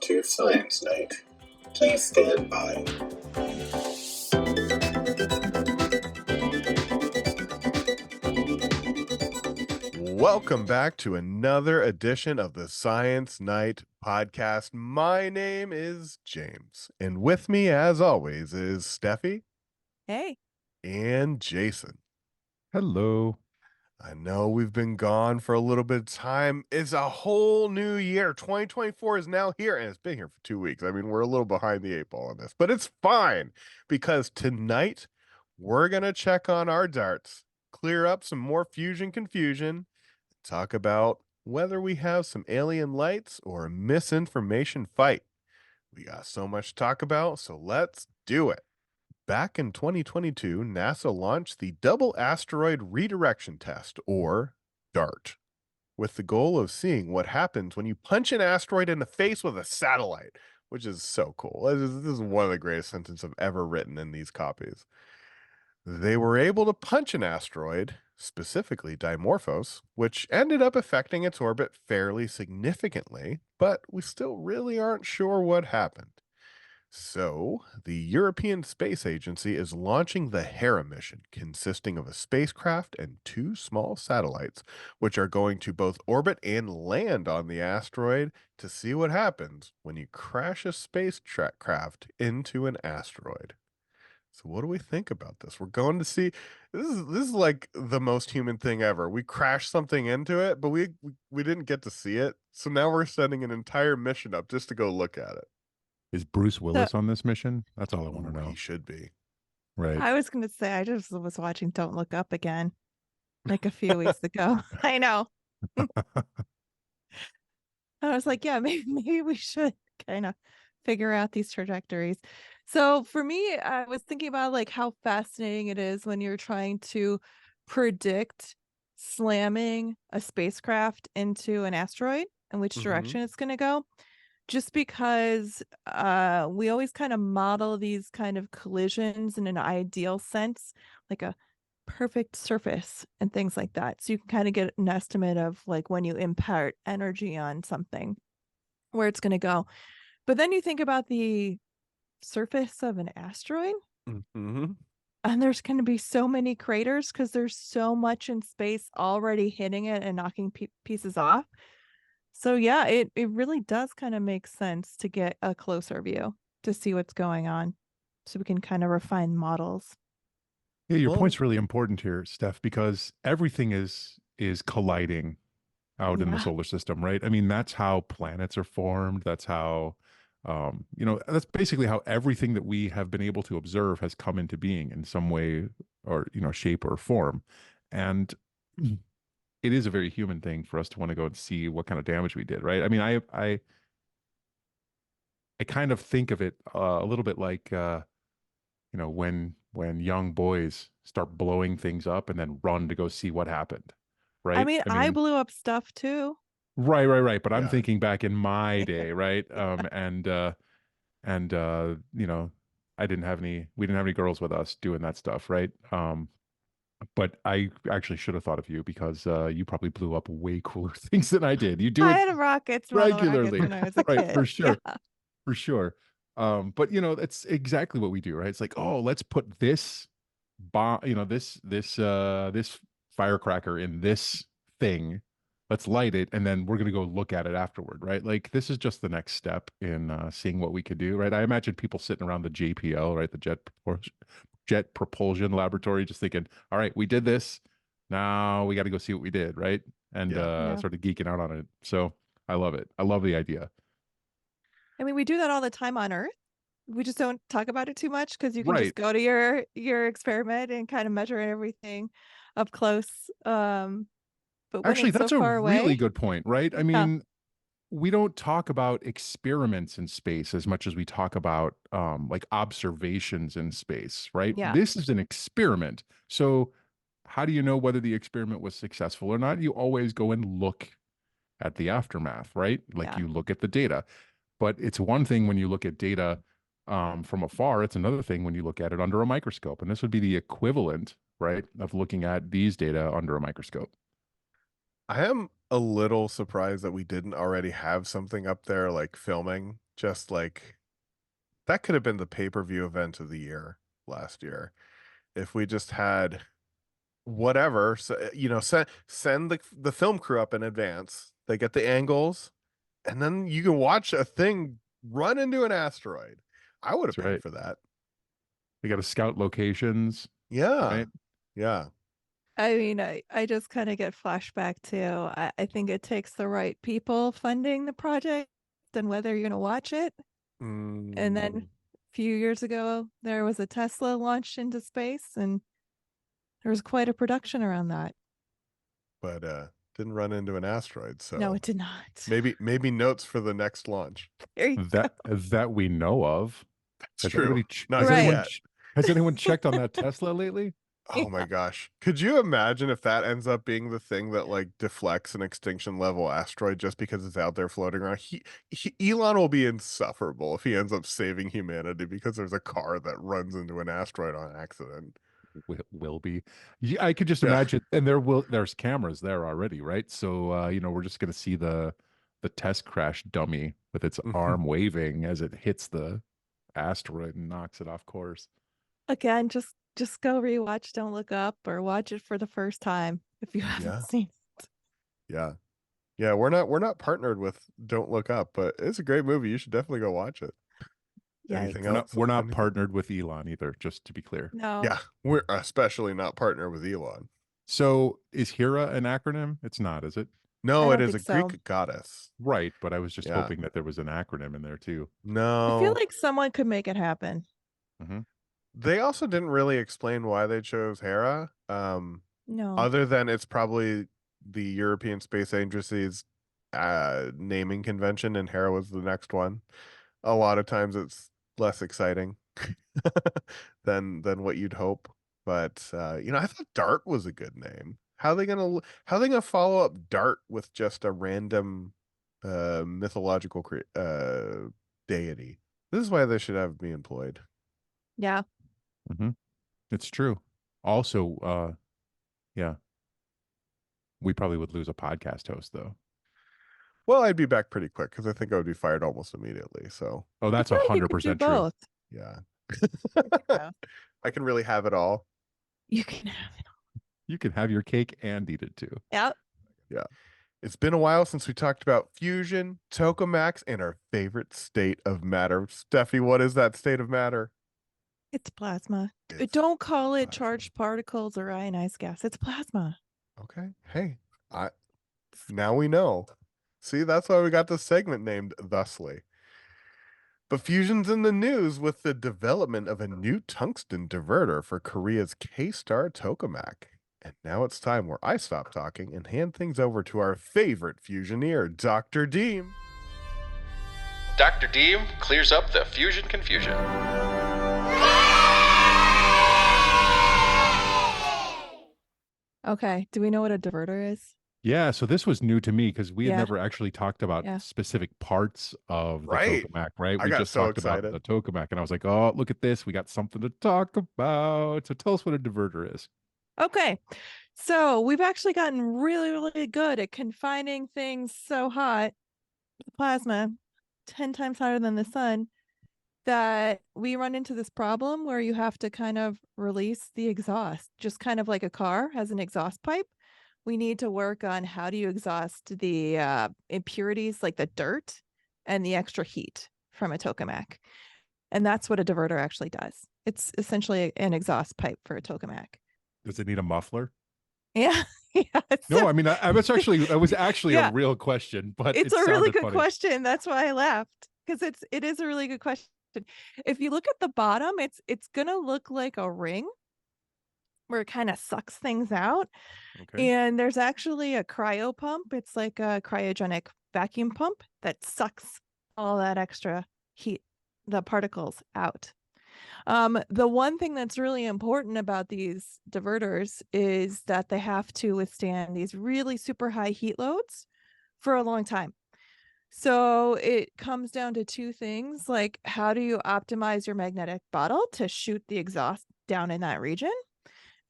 to Science Night. Please stand by. Welcome back to another edition of the Science Night podcast. My name is James, and with me, as always, is Steffi. Hey. And Jason. Hello. I know we've been gone for a little bit of time. It's a whole new year. 2024 is now here, and it's been here for 2 weeks. I mean, we're a little behind the eight ball on this, but it's fine because tonight we're going to check on our darts, clear up some more fusion confusion, talk about whether we have some alien lights or a misinformation fight. We got so much to talk about, so let's do it. Back in 2022, NASA launched the Double Asteroid Redirection Test, or DART, with the goal of seeing what happens when you punch an asteroid in the face with a satellite, which is so cool. This is one of the greatest sentences I've ever written in these copies. They were able to punch an asteroid, specifically Dimorphos, which ended up affecting its orbit fairly significantly, but we still really aren't sure what happened. So, the European Space Agency is launching the Hera mission, consisting of a spacecraft and 2 small satellites, which are going to both orbit and land on the asteroid to see what happens when you crash a spacecraft into an asteroid. So what do we think about this? We're going to see this is like the most human thing ever. We crashed something into it, but we didn't get to see it. So now we're sending an entire mission up just to go look at it. Is Bruce Willis on this mission? That's all I want to know. He should be. Right. I was going to say, I just was watching Don't Look Up again, like a few weeks ago. I know. I was like, yeah, maybe we should kind of figure out these trajectories. So for me, I was thinking about like how fascinating it is when you're trying to predict slamming a spacecraft into an asteroid and which direction it's going to go. Just because we always kind of model these kind of collisions in an ideal sense, like a perfect surface and things like that. So you can kind of get an estimate of like when you impart energy on something, where it's going to go. But then you think about the surface of an asteroid, and there's going to be so many craters because there's so much in space already hitting it and knocking pieces off. So yeah, it really does kind of make sense to get a closer view to see what's going on so we can kind of refine models. Yeah, your point's really important here, Steph, because everything is colliding out in the solar system, right? I mean, that's how planets are formed. That's how, that's basically how everything that we have been able to observe has come into being in some way or, shape or form. And it is a very human thing for us to want to go and see what kind of damage we did, right? I mean, I kind of think of it a little bit like, when young boys start blowing things up and then run to go see what happened, right? I mean, I blew up stuff too. Right. But I'm thinking back in my day, right? We didn't have any girls with us doing that stuff, right? But I actually should have thought of you because you probably blew up way cooler things than I did. You do I it had rockets regularly, when I was a right? kid. For sure, for sure. But that's exactly what we do, right? It's like, oh, let's put this bomb, this firecracker in this thing. Let's light it, and then we're gonna go look at it afterward, right? Like this is just the next step in seeing what we could do, right? I imagine people sitting around the JPL, right, the Jet Propulsion Laboratory, just thinking, all right, we did this. Now we got to go see what we did, right? And sort of geeking out on it. So I love it. I love the idea. I mean, we do that all the time on Earth. We just don't talk about it too much because you can Right. just go to your experiment and kind of measure everything up close. But when Actually, it's that's so a far away, really good point, right? I mean, we don't talk about experiments in space as much as we talk about like observations in space, right? Yeah. This is an experiment. So how do you know whether the experiment was successful or not? You always go and look at the aftermath, right? Like you look at the data. But it's one thing when you look at data from afar. It's another thing when you look at it under a microscope. And this would be the equivalent, right, of looking at these data under a microscope. I am a little surprised that we didn't already have something up there like filming. Just like that could have been the pay-per-view event of the year last year. If we just had whatever, so, send the film crew up in advance. They get the angles, and then you can watch a thing run into an asteroid. I would have That's paid right. for that. We got to scout locations. Yeah. Right? I mean, I just kind of get flashback to I think it takes the right people funding the project and whether you're going to watch it. And then a few years ago, there was a Tesla launched into space, and there was quite a production around that. But didn't run into an asteroid, so No, it did not. maybe notes for the next launch. There you go. That we know of. That's true. Not Right. yet. Has anyone checked on that Tesla lately? Oh my gosh. Could you imagine if that ends up being the thing that like deflects an extinction level asteroid just because it's out there floating around? Elon will be insufferable if he ends up saving humanity because there's a car that runs into an asteroid on accident. Will be. Yeah, I could just Yeah. imagine, and there's cameras there already, right? So we're just gonna see the test crash dummy with its arm waving as it hits the asteroid and knocks it off course. Again, just go rewatch Don't Look Up or watch it for the first time if you haven't seen it. Yeah, we're not partnered with Don't Look Up, but it's a great movie. You should definitely go watch it. Anything else? We're not partnered with Elon either, just to be clear. No. Yeah, we're especially not partnered with Elon. So is Hera an acronym? It's not, is it? No, I it don't is a think so. Greek goddess. Right, but I was just Yeah. hoping that there was an acronym in there too. No. I feel like someone could make it happen. They also didn't really explain why they chose Hera. No. Other than it's probably the European Space Agency's naming convention, and Hera was the next one. A lot of times it's less exciting than what you'd hope. But I thought Dart was a good name. How are they gonna follow up Dart with just a random mythological deity? This is why they should have me employed. Yeah. It's true. Also, yeah, we probably would lose a podcast host though. Well, I'd be back pretty quick because I think I would be fired almost immediately. So, oh, that's I feel like you could 100% do true. both. Yeah. I can really have it all. You can have it. You can have your cake and eat it too. Yep. Yeah. It's been a while since we talked about fusion, tokamaks, and our favorite state of matter. Steffi, what is that state of matter? It's plasma. It's Don't call it plasma. charged particles or ionized gas. It's plasma. Okay. Hey, now we know. See, that's why we got this segment named thusly. But fusion's in the news with the development of a new tungsten diverter for Korea's K-Star tokamak. And now it's time where I stop talking and hand things over to our favorite fusioneer, Dr. Deem. Dr. Deem clears up the fusion confusion. Okay. Do we know what a diverter is? Yeah, so this was new to me because we had Yeah. never actually talked about Yeah. specific parts of the Right. tokamak, right? I We got just so talked about excited. the tokamak, and I was like, oh, look at this. We got something to talk about. So tell us what a diverter is. Okay. So we've actually gotten really, really good at confining things so hot, the plasma, 10 times hotter than the sun, that we run into this problem where you have to kind of release the exhaust, just kind of like a car has an exhaust pipe. We need to work on how do you exhaust the impurities like the dirt and the extra heat from a tokamak. And that's what a diverter actually does. It's essentially an exhaust pipe for a tokamak. Does it need a muffler? Yeah. Yeah. No, I mean, that was actually Yeah. a real question, but It's it a really sounded good funny. question. That's why I laughed, because it is a really good question. If you look at the bottom, it's gonna look like a ring where it kind of sucks things out. Okay. And there's actually a cryo pump. It's like a cryogenic vacuum pump that sucks all that extra heat, the particles out. The one thing that's really important about these diverters is that they have to withstand these really super high heat loads for a long time. So it comes down to two things, like how do you optimize your magnetic bottle to shoot the exhaust down in that region?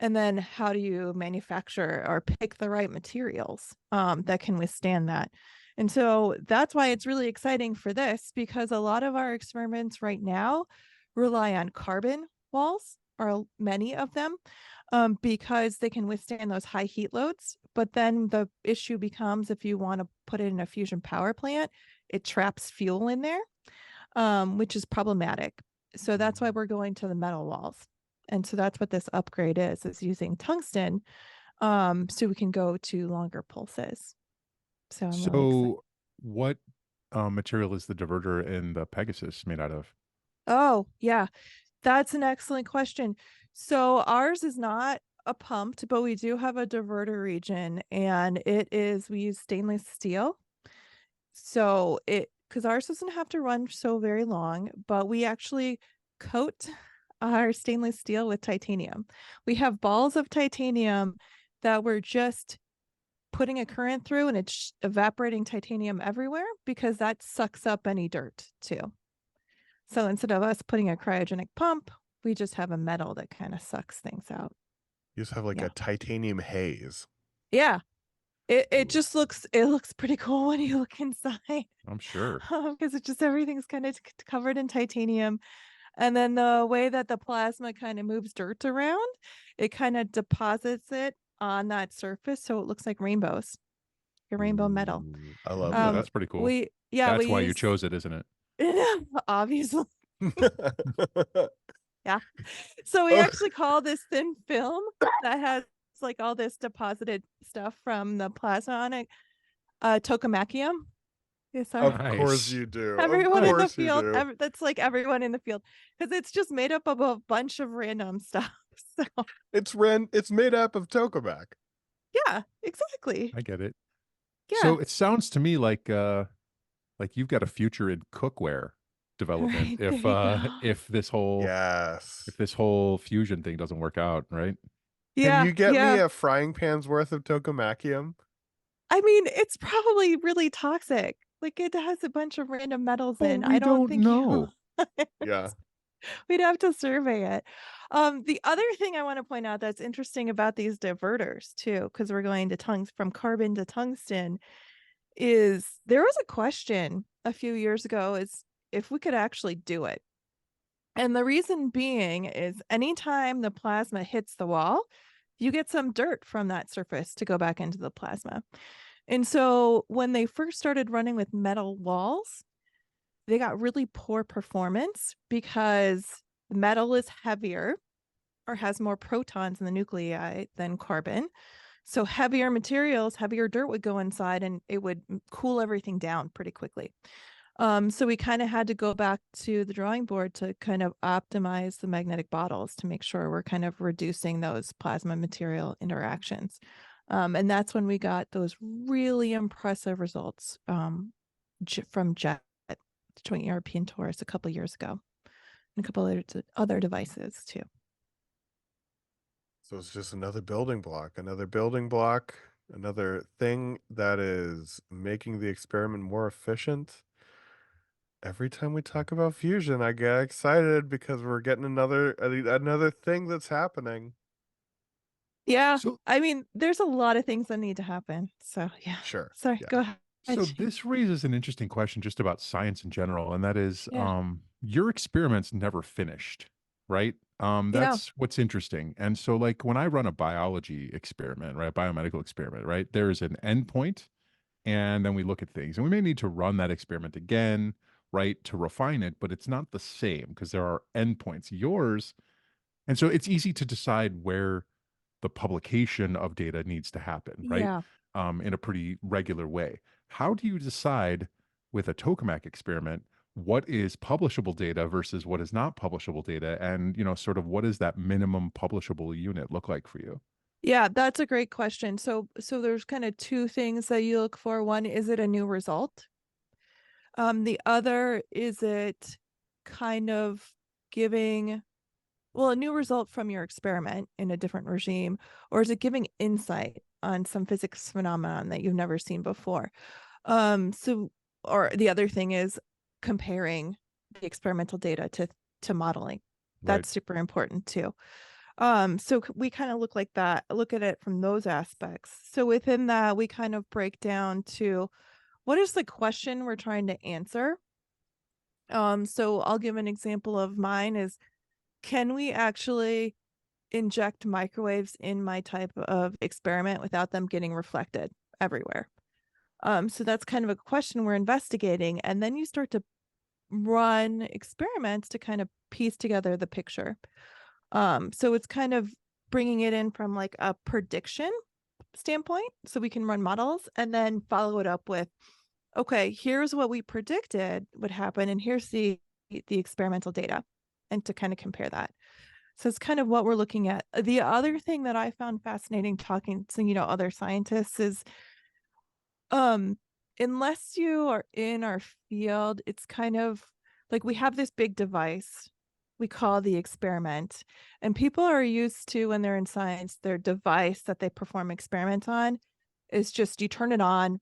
And then how do you manufacture or pick the right materials that can withstand that? And so that's why it's really exciting for this, because a lot of our experiments right now rely on carbon walls, or many of them, because they can withstand those high heat loads. But then the issue becomes, if you want to put it in a fusion power plant, it traps fuel in there, which is problematic. So that's why we're going to the metal walls. And so that's what this upgrade is using tungsten, so we can go to longer pulses. So I'm really excited. So what material is the diverter in the Pegasus made out of? Oh, yeah, that's an excellent question. So ours is not a pumped, but we do have a diverter region, and we use stainless steel. So because ours doesn't have to run so very long, but we actually coat our stainless steel with titanium. We have balls of titanium that we're just putting a current through, and it's evaporating titanium everywhere, because that sucks up any dirt too. So instead of us putting a cryogenic pump, we just have a metal that kind of sucks things out. You just have like Yeah. a titanium haze. Yeah. Ooh. It just looks pretty cool when you look inside, I'm sure. because it's just everything's kind of covered in titanium. And then the way that the plasma kind of moves dirt around, it kind of deposits it on that surface, so it looks like rainbows, a rainbow metal. Ooh, I love Ooh, that. that's pretty cool. We That's why you use chose it, isn't it? obviously. Yeah. So we Oh. actually call this thin film that has like all this deposited stuff from the plasma on it, tokamackium. Yeah, sorry. Of course Nice. you do. Everyone Of in the course you field, do. that's like everyone in the field, because it's just made up of a bunch of random stuff. So It's made up of tokamak. yeah, exactly. I get it. Yeah. So it sounds to me like you've got a future in cookware development Right, there you go. if this whole Yes. fusion thing doesn't work out, right? Can Yeah, you get yeah. me a frying pan's worth of tokamackium? I mean, it's probably really toxic. Like, it has a bunch of random metals But in. we I don't don't think know. Yeah. we'd have to survey it. The other thing I want to point out that's interesting about these diverters too, because we're going to from carbon to tungsten, is there was a question a few years ago is if we could actually do it. And the reason being is anytime the plasma hits the wall, you get some dirt from that surface to go back into the plasma. And so when they first started running with metal walls, they got really poor performance because metal is heavier or has more protons in the nuclei than carbon. So heavier materials, heavier dirt would go inside, and it would cool everything down pretty quickly. So we kind of had to go back to the drawing board to kind of optimize the magnetic bottles to make sure we're kind of reducing those plasma material interactions. And that's when we got those really impressive results from JET, the Joint European Tours, a couple of years ago, and a couple of other devices too. So it's just another building block, another thing that is making the experiment more efficient. Every time we talk about fusion, I get excited because we're getting another thing that's happening. Yeah, So I mean, there's a lot of things that need to happen. So yeah. Sure. Sorry, Yeah. go ahead. So Shane. this raises an interesting question just about science in general, and that is, Yeah. your experiments never finished, right? Yeah. That's what's interesting. And so, like, when I run a biology experiment, right, biomedical experiment, right, there is an endpoint, and then we look at things, and we may need to run that experiment again, right, to refine it, but it's not the same because there are endpoints. Yours, and so it's easy to decide where the publication of data needs to happen, right? Yeah. In a pretty regular way. How do you decide with a tokamak experiment what is publishable data versus what is not publishable data, and sort of what does that minimum publishable unit look like for you? Yeah, that's a great question. So there's kind of two things that you look for. One, is it a new result? The other, is it kind of giving, well, a new result from your experiment in a different regime, or is it giving insight on some physics phenomenon that you've never seen before? Or the other thing is comparing the experimental data to modeling. Right. That's super important too. So we kind of look at it from those aspects. So within that, we kind of break down to what is the question we're trying to answer. So I'll give an example of mine is, can we actually inject microwaves in my type of experiment without them getting reflected everywhere? So that's kind of a question we're investigating. And then you start to run experiments to kind of piece together the picture. So it's kind of bringing it in from like a prediction standpoint, so we can run models and then follow it up with, okay, here's what we predicted would happen, and here's the experimental data, and to kind of compare that. So it's kind of what we're looking at. The other thing that I found fascinating talking to other scientists is, unless you are in our field, it's kind of like we have this big device we call the experiment, and people are used to, when they're in science, their device that they perform experiments on is just, you turn it on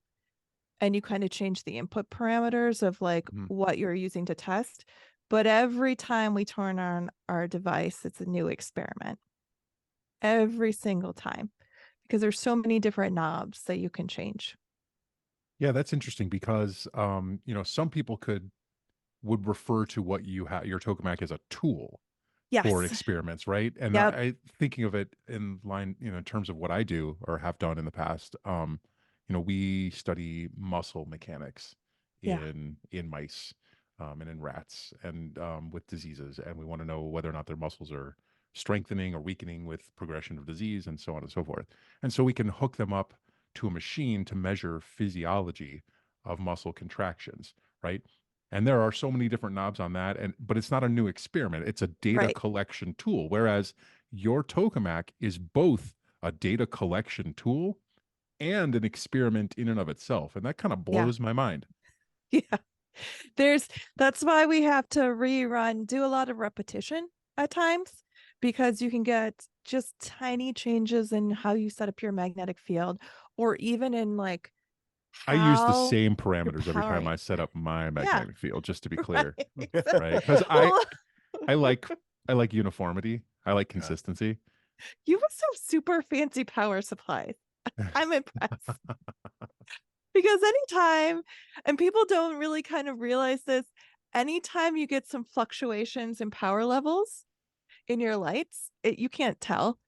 and you kind of change the input parameters of like what you're using to test. But every time we turn on our device, it's a new experiment every single time, because there's so many different knobs that you can change. Yeah, that's interesting because some people would refer to what you have your tokamak as a tool for Yes. experiments, right? And Yep. I thinking of it in line, in terms of what I do or have done in the past. We study muscle mechanics Yeah. in mice and in rats and with diseases, and we want to know whether or not their muscles are strengthening or weakening with progression of disease and so on and so forth. And so we can hook them up to a machine to measure physiology of muscle contractions, right? And there are so many different knobs on that, but it's not a new experiment. It's a data Right. collection tool. Whereas your tokamak is both a data collection tool and an experiment in and of itself. And that kind of Yeah. blows my mind. Yeah. That's why we have to do a lot of repetition at times, because you can get just tiny changes in how you set up your magnetic field, or even in like I use the how same you're parameters every time powering. I set up my Yeah. magnetic field, just to be clear. Right. Right? Because Well, I like uniformity. I like consistency. you must have super fancy power supplies. I'm impressed. Because anytime, and people don't really kind of realize this, anytime you get some fluctuations in power levels in your lights, you can't tell.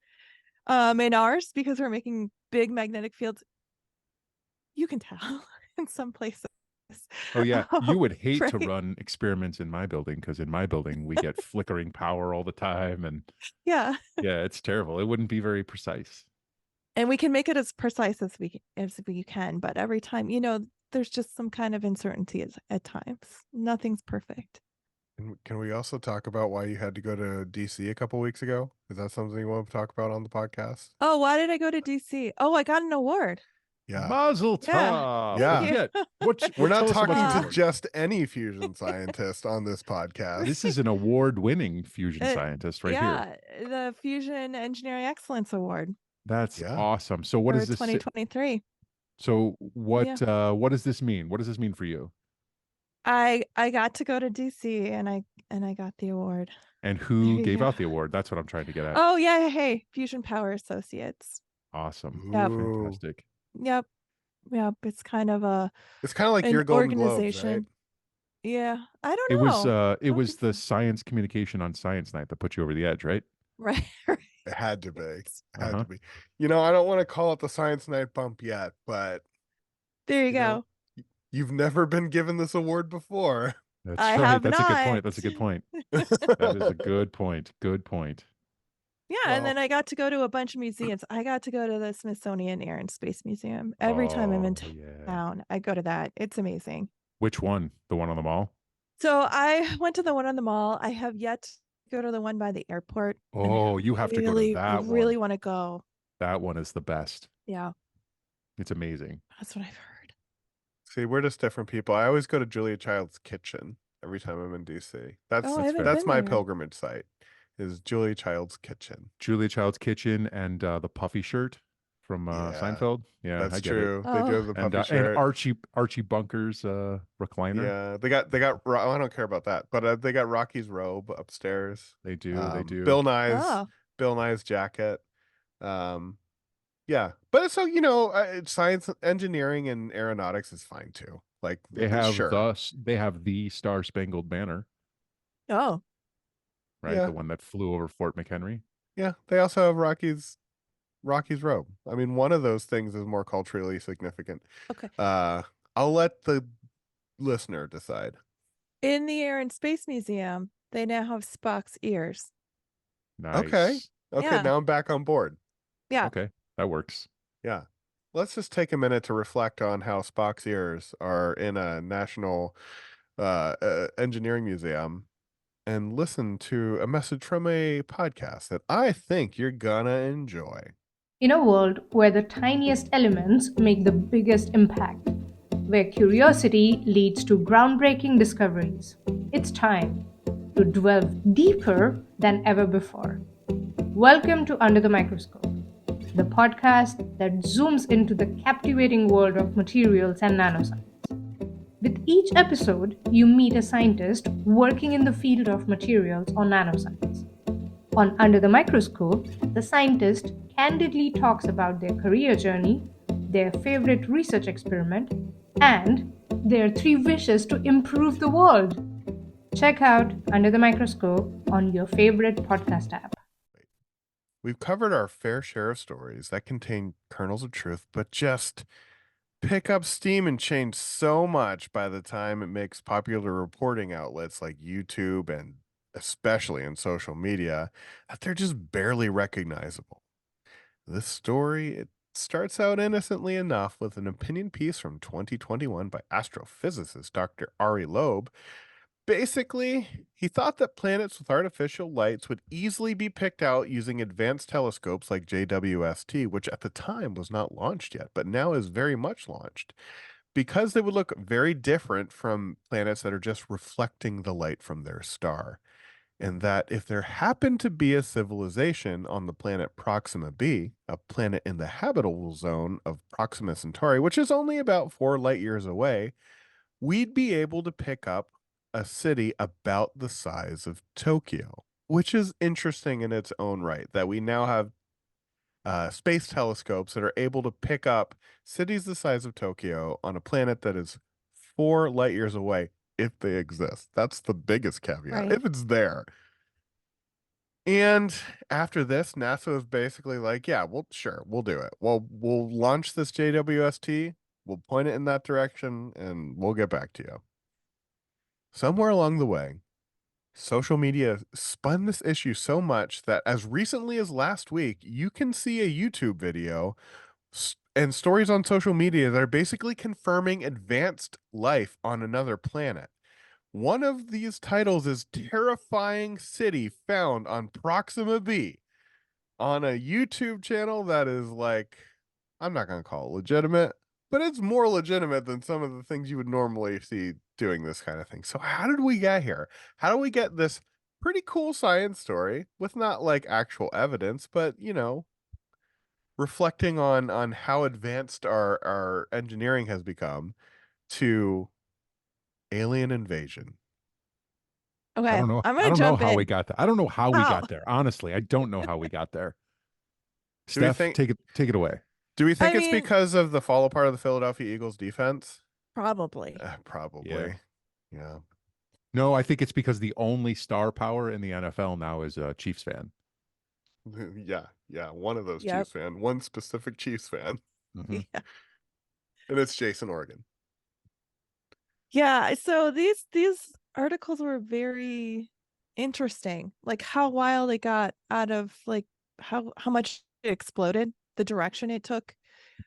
In ours, because we're making big magnetic fields, you can tell in some places. Oh yeah, you would hate to right? run experiments in my building, because in my building we get flickering power all the time, and Yeah. yeah, it's terrible. It wouldn't be very precise. And we can make it as precise as we can, but every time, there's just some kind of uncertainty at times. Nothing's perfect. Can we also talk about why you had to go to DC a couple weeks ago? Is that something you want to talk about on the podcast? Oh, why did I go to DC? Oh, I got an award. Yeah. Mazel Yeah. tov. Thank you. We're not tell us about talking your to award. just any fusion scientist on this podcast. This is an award-winning fusion scientist right here. Yeah, the Fusion Engineering Excellence Award That's Yeah. awesome. So what for does this 2023. So what does this mean? What does this mean for you? I got to go to DC and I got the award. And There who you gave go. out the award? That's what I'm trying to get at. Oh yeah, hey, Fusion Power Associates. Awesome. Yep. Ooh. Fantastic. Yep. It's kind of It's kind of like an your Golden Globes, organization. right? Yeah, I don't It was know. it don't was think the so. science communication on Science Night that put you over the edge, right? Right. It had to be. It had Uh-huh. to be. I don't want to call it the Science Night bump yet, but There you you go. know, you've never been given this award before. That's I right. have That's a good point. not. That's a good point. That is a good point. Good point. Yeah, Well- and then I got to go to a bunch of museums. I got to go to the Smithsonian Air and Space Museum. Every time I'm in yeah. town, I go to that. It's amazing. Which one? The one on the mall? So I went to the one on the mall. I have yet to go to the one by the airport. and I Oh, you have to go to that really one. want to go. That one is the best. Yeah, It's amazing. that's what I've heard. See, we're just different people. I always go to Julia Child's kitchen every time I'm in DC. That's Oh, I haven't that's been my there. pilgrimage site. Is Julia Child's kitchen. Julia Child's Kitchen and the puffy shirt from Yeah, Seinfeld. Yeah, That's I get true. They do have the it. puffy And shirt. Archie Bunker's recliner. Yeah, they got. I don't care about that, but they got Rocky's robe upstairs. They do. They do. Bill Nye's Oh, Bill Nye's jacket. Yeah, but so science, engineering, and aeronautics is fine too. Like They have sure, they have the Star Spangled Banner, Oh, right? yeah, The one that flew over Fort McHenry. yeah. They also have Rocky's robe. I mean, one of those things is more culturally significant. okay. I'll let the listener decide. In the Air and Space Museum, they now have Spock's ears. Okay, Nice. okay. Yeah. Now I'm back on board. Yeah. Okay, that works. Yeah. Let's just take a minute to reflect on how Spock's ears are in a national engineering museum and listen to a message from a podcast that I think you're gonna enjoy. In a world where the tiniest elements make the biggest impact, where curiosity leads to groundbreaking discoveries, it's time to delve deeper than ever before. Welcome to Under the Microscope, the podcast that zooms into the captivating world of materials and nanoscience. With each episode, you meet a scientist working in the field of materials or nanoscience. On Under the Microscope, the scientist candidly talks about their career journey, their favorite research experiment, and their 3 wishes to improve the world. Check out Under the Microscope on your favorite podcast app. We've covered our fair share of stories that contain kernels of truth, but just pick up steam and change so much by the time it makes popular reporting outlets like YouTube and especially in social media that they're just barely recognizable. This story, it starts out innocently enough with an opinion piece from 2021 by astrophysicist Dr. Ari Loeb. Basically, he thought that planets with artificial lights would easily be picked out using advanced telescopes like JWST, which at the time was not launched yet, but now is very much launched, because they would look very different from planets that are just reflecting the light from their star. And that if there happened to be a civilization on the planet Proxima b, a planet in the habitable zone of Proxima Centauri, which is only about 4 light years away, we'd be able to pick up a city about the size of Tokyo, which is interesting in its own right, that we now have space telescopes that are able to pick up cities the size of Tokyo on a planet that is 4 light years away, if they exist. That's the biggest caveat, Right. if it's there. And after this, NASA is basically like, yeah, well, sure, we'll do it. Well, we'll launch this JWST, we'll point it in that direction, and we'll get back to you. Somewhere along the way, social media spun this issue so much that as recently as last week, you can see a YouTube video and stories on social media that are basically confirming advanced life on another planet. One of these titles is Terrifying City Found on Proxima b, on a YouTube channel that is like, I'm not going to call it legitimate, but it's more legitimate than some of the things you would normally see doing this kind of thing. So how did we get here? How do we get this pretty cool science story with not like actual evidence, but reflecting on how advanced our engineering has become, to alien invasion? Okay. I don't know. I'm I gonna don't know jump how in. we got there. I don't know how we How? got there. Honestly, I don't know how we got there. Do we Steph, think- take it away. Do we think I it's mean- because of the fall apart of the Philadelphia Eagles defense? Probably. Probably. Yeah. No, I think it's because the only star power in the NFL now is a Chiefs fan. Yeah. One of those Yep. Chiefs fan, one specific Chiefs fan, Mhm. Yeah. and it's Jason Oregon. Yeah. So these articles were very interesting. Like how wild it got out of like how much it exploded, the direction it took.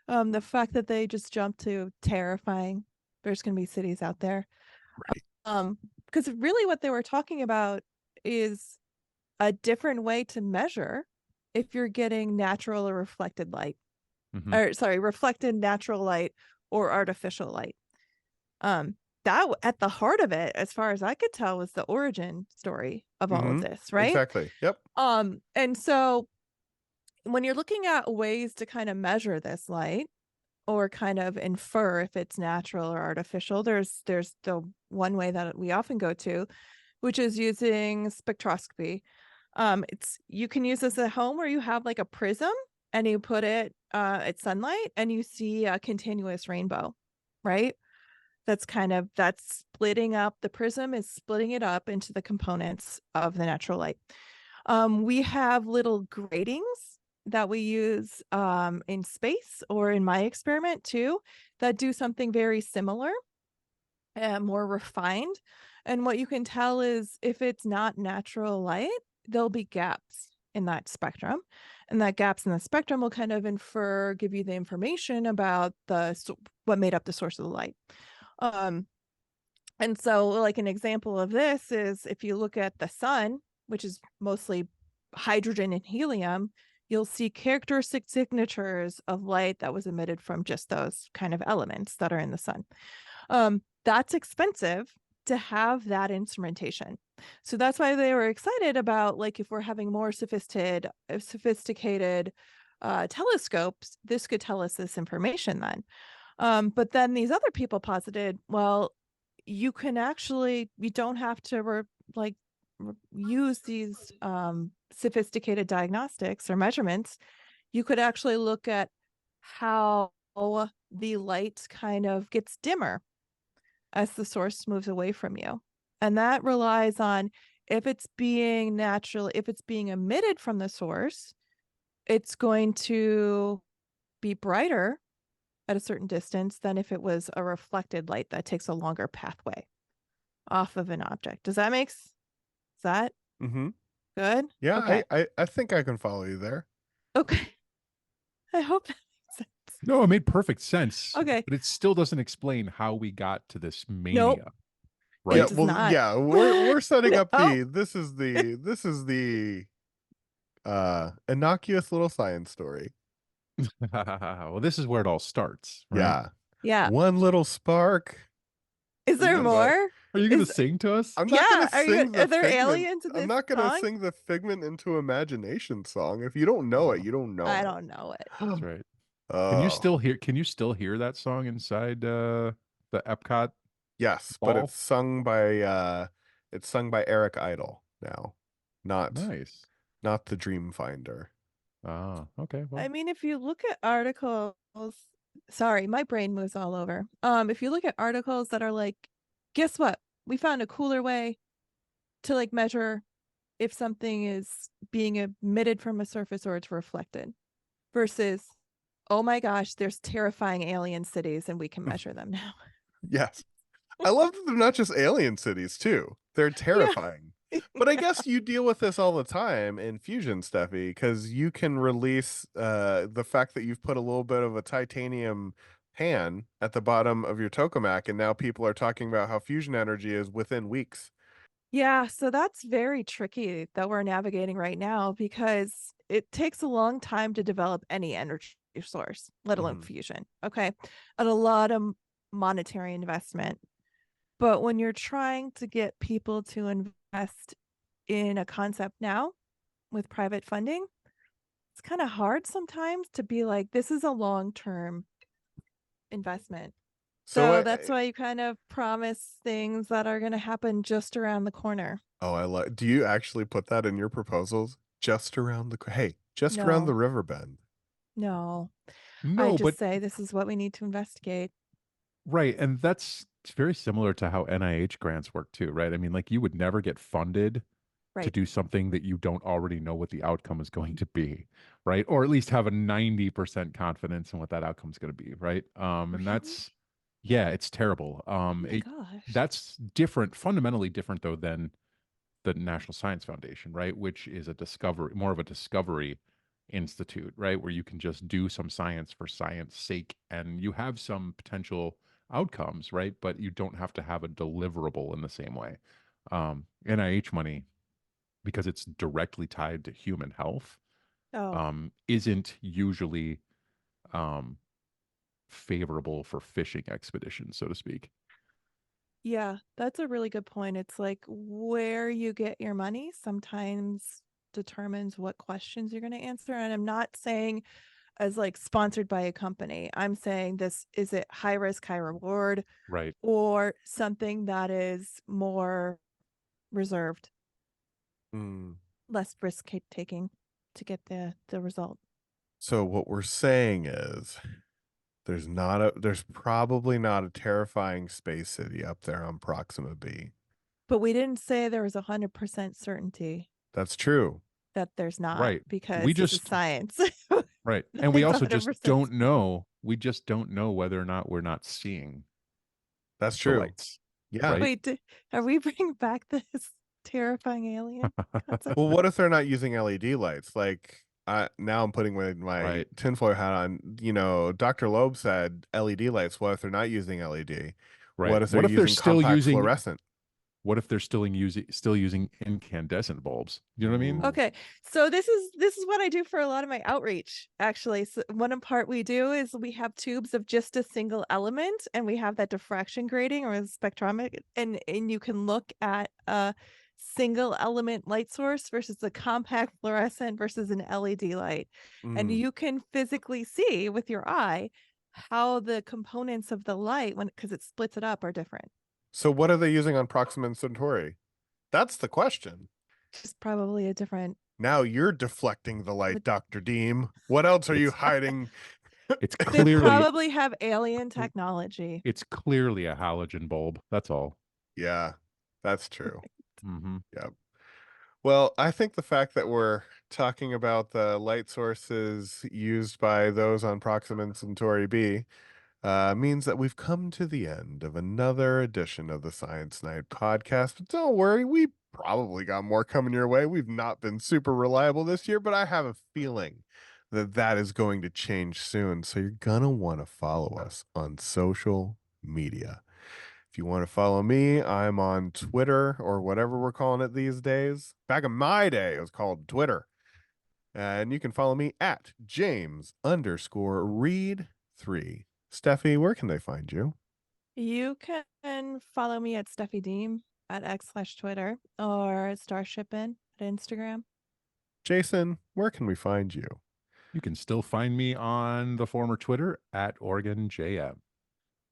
The fact that they just jumped to terrifying. There's gonna be cities out there. Right. Because really what they were talking about is a different way to measure if you're getting natural or reflected light. Mhm. Or sorry, reflected natural light or artificial light. That at the heart of it, as far as I could tell, was the origin story of all of this, right? Exactly. Yep. And so when you're looking at ways to kind of measure this light or kind of infer if it's natural or artificial, there's the one way that we often go to, which is using spectroscopy. It's you can use this at home where you have like a prism and you put it at sunlight and you see a continuous rainbow, right? That's splitting up the prism is splitting it up into the components of the natural light. We have little gratings that we use in space or in my experiment too that do something very similar and more refined. And what you can tell is if it's not natural light, there'll be gaps in that spectrum. And that gaps in the spectrum will kind of give you the information about what made up the source of the light. And so like an example of this is if you look at the sun, which is mostly hydrogen and helium, you'll see characteristic signatures of light that was emitted from just those kind of elements that are in the sun. That's expensive to have that instrumentation. So that's why they were excited about, like, if we're having more sophisticated telescopes, this could tell us this information then. But then these other people posited, well, you don't have to use these sophisticated diagnostics or measurements. You could actually look at how the light kind of gets dimmer as the source moves away from you. And that relies on if it's being emitted from the source, it's going to be brighter at a certain distance than if it was a reflected light that takes a longer pathway off of an object. Is that Mm-hmm. good? Yeah, Okay. I think I can follow you there. Okay. I hope that makes sense. No, it made perfect sense. Okay. But it still doesn't explain how we got to this mania. Nope. Right? Yeah, does well, not. yeah, we're setting up No. this is the innocuous little science story. Well, this is where it all starts, right? Yeah. Yeah. One little spark. Is there Yes, more? Are you going to sing to us? I'm not Yeah, gonna sing are there aliens in I'm this not gonna song? sing the Figment into Imagination song. If you don't know it, you don't know I it. don't know it. That's right. Oh. Can you still hear that song inside the Epcot? Yes, ball? but it's sung by Eric Idle now. Not the Dreamfinder. Oh, okay. Well, I mean, if you look at articles, sorry, my brain moves all over. If you look at articles that are like, guess what? We found a cooler way to like measure if something is being emitted from a surface or it's reflected versus, oh my gosh, there's terrifying alien cities and we can measure them now. Yes. I love that they're not just alien cities too. They're terrifying. But I guess you deal with this all the time in Fusion, Steffi, because you can release the fact that you've put a little bit of a titanium pan at the bottom of your tokamak, and now people are talking about how fusion energy is within weeks. Yeah, so that's very tricky that we're navigating right now because it takes a long time to develop any energy source, let alone fusion. Okay. And a lot of monetary investment. But when you're trying to get people to invest in a concept now with private funding, it's kind of hard sometimes to be like, this is a long-term investment. So that's why you kind of promise things that are going to happen just around the corner. Oh, do you actually put that in your proposals? Just around around the river bend. No. No, I just but say this is what we need to investigate. right, and that's very similar to how NIH grants work too, right? I mean, like you would never get funded to Right. do something that you don't already know what the outcome is going to be, right? Or at least have a 90% confidence in what that outcome is going to be, right? And Really? that's yeah, it's terrible. Oh my gosh. That's different, fundamentally different though than the National Science Foundation, right? Which is more of a discovery institute, right? Where you can just do some science for science sake and you have some potential outcomes, right? But you don't have to have a deliverable in the same way. NIH money, because it's directly tied to human health, isn't usually favorable for fishing expeditions, so to speak. Yeah, that's a really good point. It's like where you get your money sometimes determines what questions you're going to answer. And I'm not saying as like sponsored by a company. I'm saying is it high risk, high reward, right? Or something that is more reserved. less risk taking to get the result. So what we're saying is there's probably not a terrifying space city up there on Proxima B. But we didn't say there was 100% certainty That's true. that there's not, Right. because We this is just- science. Right. And we Nothing's also just 100% don't know. We just don't know whether or not we're not seeing That's the true. lights. Yeah. Right. Wait, are we bringing back this terrifying alien concept? Well, what if they're not using LED lights? Like, now I'm putting my Right. tinfoil hat on. Dr. Loeb said LED lights. What if they're not using LED? Right. What if they're using still compact using fluorescent? What if they're still using incandescent bulbs? You know what I mean? Ooh. Okay, so this is what I do for a lot of my outreach. Actually, so one part we do is we have tubes of just a single element, and we have that diffraction grating or spectrometer, and you can look at a single element light source versus a compact fluorescent versus an LED light, and Mm. you can physically see with your eye how the components of the light, because it splits it up, are different. So what are they using on Proxima Centauri? That's the question. It's probably a different. Now you're deflecting the light, Dr. Deem. What else are you It's- hiding? It's They clearly probably have alien technology. it's clearly a halogen bulb. That's all. Yeah, that's true. Mm-hmm. Yep. Well, I think the fact that we're talking about the light sources used by those on Proxima Centauri B means that we've come to the end of another edition of the Science Night podcast. But don't worry, we probably got more coming your way. We've not been super reliable this year, but I have a feeling that is going to change soon. So you're going to want to follow us on social media. If you want to follow me, I'm on Twitter, or whatever we're calling it these days. Back in my day, it was called Twitter. And you can follow me at James_Reed3. Steffi, where can they find you? You can follow me at Steffi Deem at X/Twitter or Starshipin at Instagram. Jason, where can we find you? You can still find me on the former Twitter at OregonJM.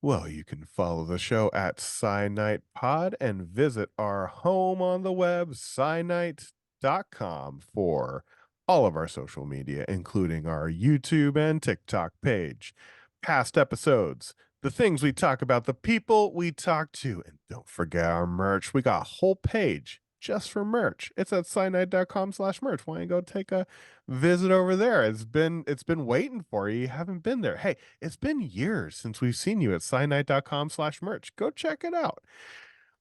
Well, you can follow the show at SciNightPod and visit our home on the web, SciNight.com, for all of our social media, including our YouTube and TikTok page, past episodes, the things we talk about, the people we talk to, and don't forget our merch. We got a whole page just for merch. It's at SciNight.com/merch. Why don't you go take a visit over there? It's been waiting for you. You haven't been there. Hey, it's been years since we've seen you at SciNight.com/merch. Go check it out.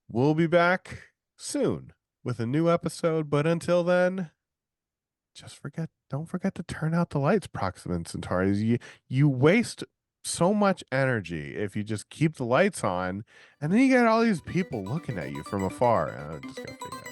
We'll be back soon with a new episode, but until then, don't forget to turn out the lights, Proxima Centauri. You waste so much energy if you just keep the lights on, and then you get all these people looking at you from afar. And I'm just gonna figure it out.